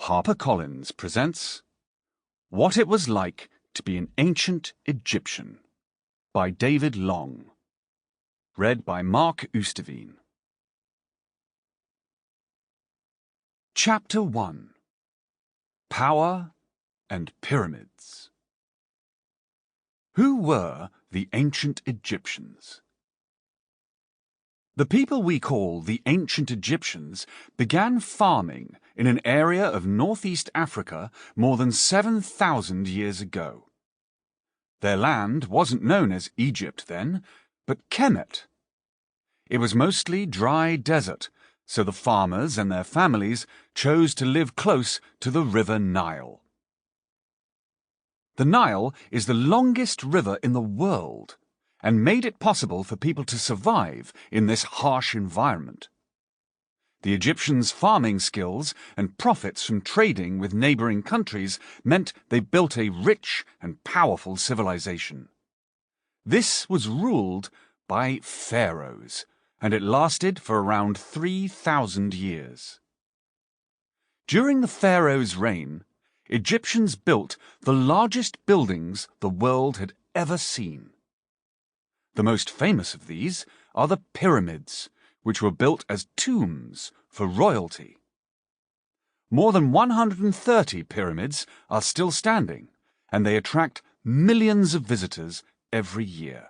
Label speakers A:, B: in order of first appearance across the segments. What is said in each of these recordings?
A: HarperCollins presents What It Was Like to Be an Ancient Egyptian by David Long. Read by Mark Oosterveen. Chapter 1. Power and Pyramids. Who were the ancient Egyptians? The people we call the ancient Egyptians began farming in an area of northeast Africa more than 7,000 years ago. Their land wasn't known as Egypt then, but Kemet. It was mostly dry desert, so the farmers and their families chose to live close to the river Nile. The Nile is the longest river in the world, and made it possible for people to survive in this harsh environment. The Egyptians' farming skills and profits from trading with neighboring countries meant they built a rich and powerful civilization. This was ruled by pharaohs, and it lasted for around 3,000 years. During the pharaoh's reign, Egyptians built the largest buildings the world had ever seen. The most famous of these are the pyramids, which were built as tombs for royalty. More than 130 pyramids are still standing, and they attract millions of visitors every year.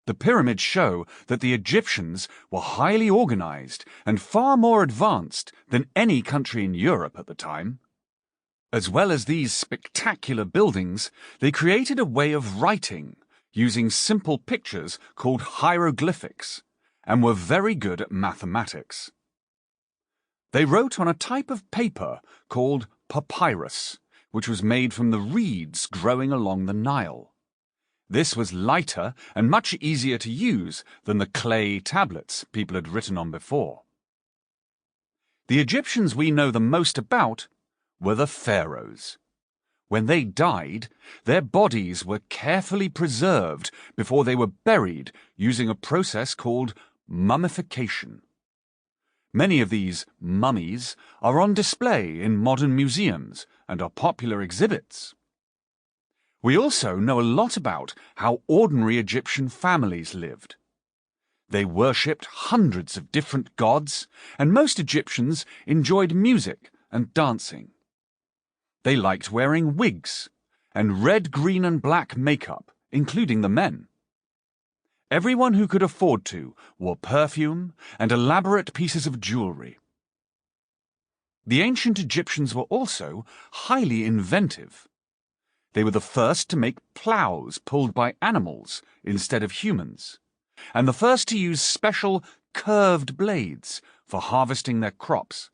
A: The pyramids show that the Egyptians were highly organized and far more advanced than any country in Europe at the time. As well as these spectacular buildings, they created a way of writing using simple pictures called hieroglyphics, and were very good at mathematics. They wrote on a type of paper called papyrus, which was made from the reeds growing along the Nile. This was lighter and much easier to use than the clay tablets people had written on before. The Egyptians we know the most about were the pharaohs. When they died, their bodies were carefully preserved before they were buried using a process called mummification. Many of these mummies are on display in modern museums and are popular exhibits. We also know a lot about how ordinary Egyptian families lived. They worshipped hundreds of different gods, and most Egyptians enjoyed music and dancing. They liked wearing wigs and red, green, and black makeup, including the men. Everyone who could afford to wore perfume and elaborate pieces of jewelry. The ancient Egyptians were also highly inventive. They were the first to make plows pulled by animals instead of humans, and the first to use special curved blades for harvesting their crops.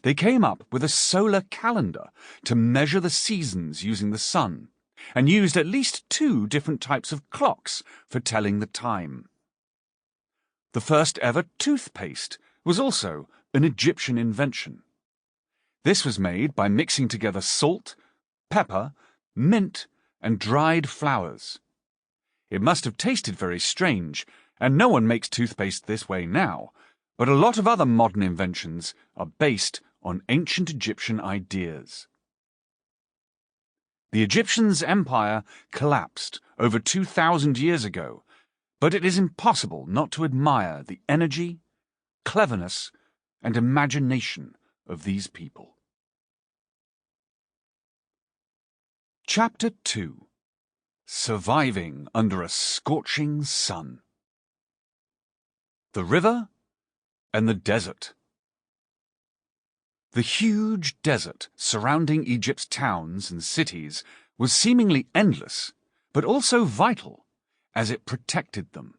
A: They came up with a solar calendar to measure the seasons using the sun, and used at least 2 different types of clocks for telling the time. The first ever toothpaste was also an Egyptian invention. This was made by mixing together salt, pepper, mint, and dried flowers. It must have tasted very strange, and no one makes toothpaste this way now, but a lot of other modern inventions are based on ancient Egyptian ideas. The Egyptians' empire collapsed over 2,000 years ago, but it is impossible not to admire the energy, cleverness, and imagination of these people. Chapter 2. Surviving under a scorching sun. The river and the desert. The huge desert surrounding Egypt's towns and cities was seemingly endless, but also vital, as it protected them.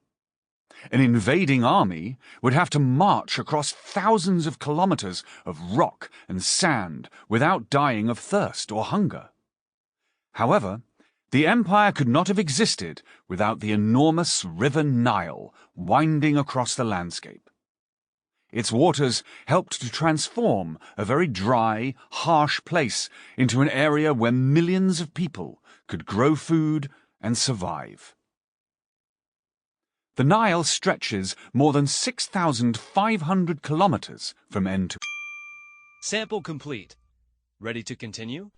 A: An invading army would have to march across thousands of kilometers of rock and sand without dying of thirst or hunger. However, the empire could not have existed without the enormous river Nile winding across the landscape. Its waters helped to transform a very dry, harsh place into an area where millions of people could grow food and survive. The Nile stretches more than 6,500 kilometers from end to end.
B: Sample complete. Ready to continue?